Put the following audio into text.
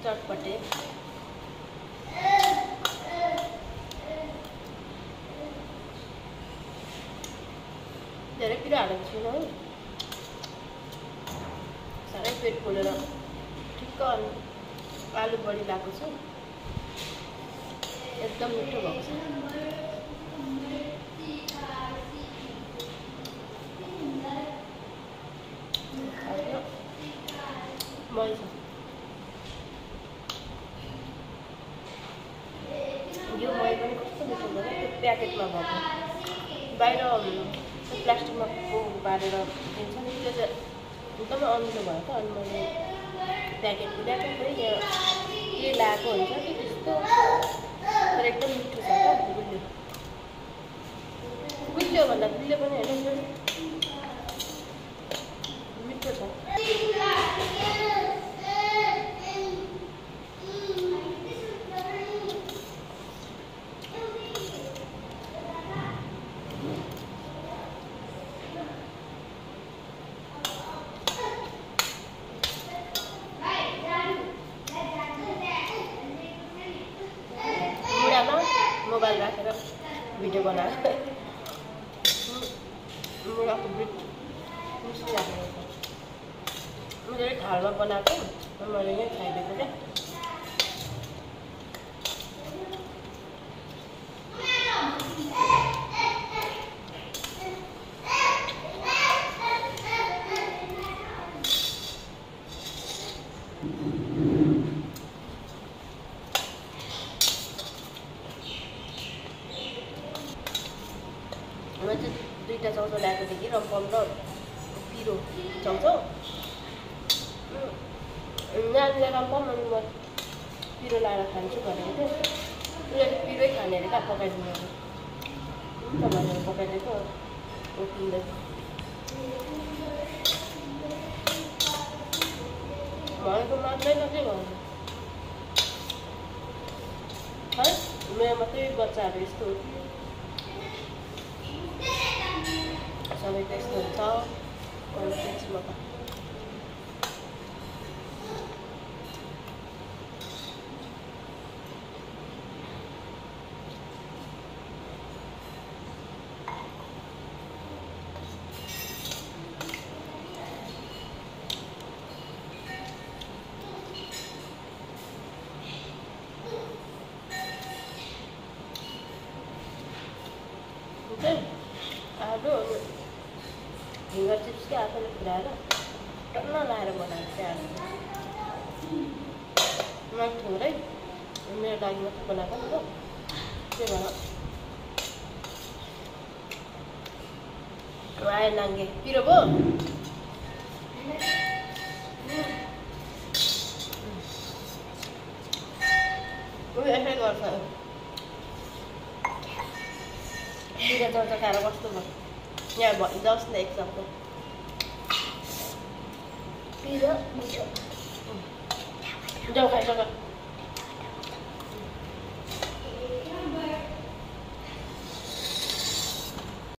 चटपटे धेरै पिरो हालेको छुइनँ है साह्रै पेट पोलेर ठिक्क आलु बढी लगाएको छु एकदम मिठो भएको छ मजा छ यो मही पनि कस्तो मिठो भयो त्यो प्याकेटमा भएको बाहिर प्लास्टिकमा बारेर दिन्छ नि त्यो चाहिँ एकदमै अमिलो भयो त अनि मैले प्याकेटको ल्याएको फेरि यहाँ के लगाएको हुन्छ कि त्यस्तो तर एकदम मिठो छ त गुलियो गुलियो भन्दा गुलियो पनि होइन मिठो छ मोबाइल राखेर भिडियो बनाएर मुलाको ब्रिड मिसिराखेको छ मैले थालमा बनाएको मैले नै खाइदिएको क्या मैं चाहिँ दुईटा चाउचाउ ल्याएको थिएँ कि रम्पम र पिरो चाउचाउ नानीले रम्पम अनि म पिरो लाएर खान्छु भनेको थिएँ उसले पिरै खाने अरे क्या पकाइदिनु हुन्छ भनेर पकाइदिएको किन्दै भनेको मान्दैन के भन्नु है मेरो मात्रै बच्चाहरू यस्तो हो सबैको यस्तो हुन्छ त्यसमा आलु फिङ्गर चिप्स क्या आफूले पुऱ्याएर टन्न लाएर बनाएको थिएँ आलु मलाई थोरै मेरो लागि मात्रै बनाएको नि त त्यही भएर आयो नाङ्गे पिरो भयो यसै गर्छ पिरो चाउचाउ खाएर कस्तो भयो यहाँ भनिदिनुहोस् न एक शब्द पिरो मिठो जाऊ खाइसक्यो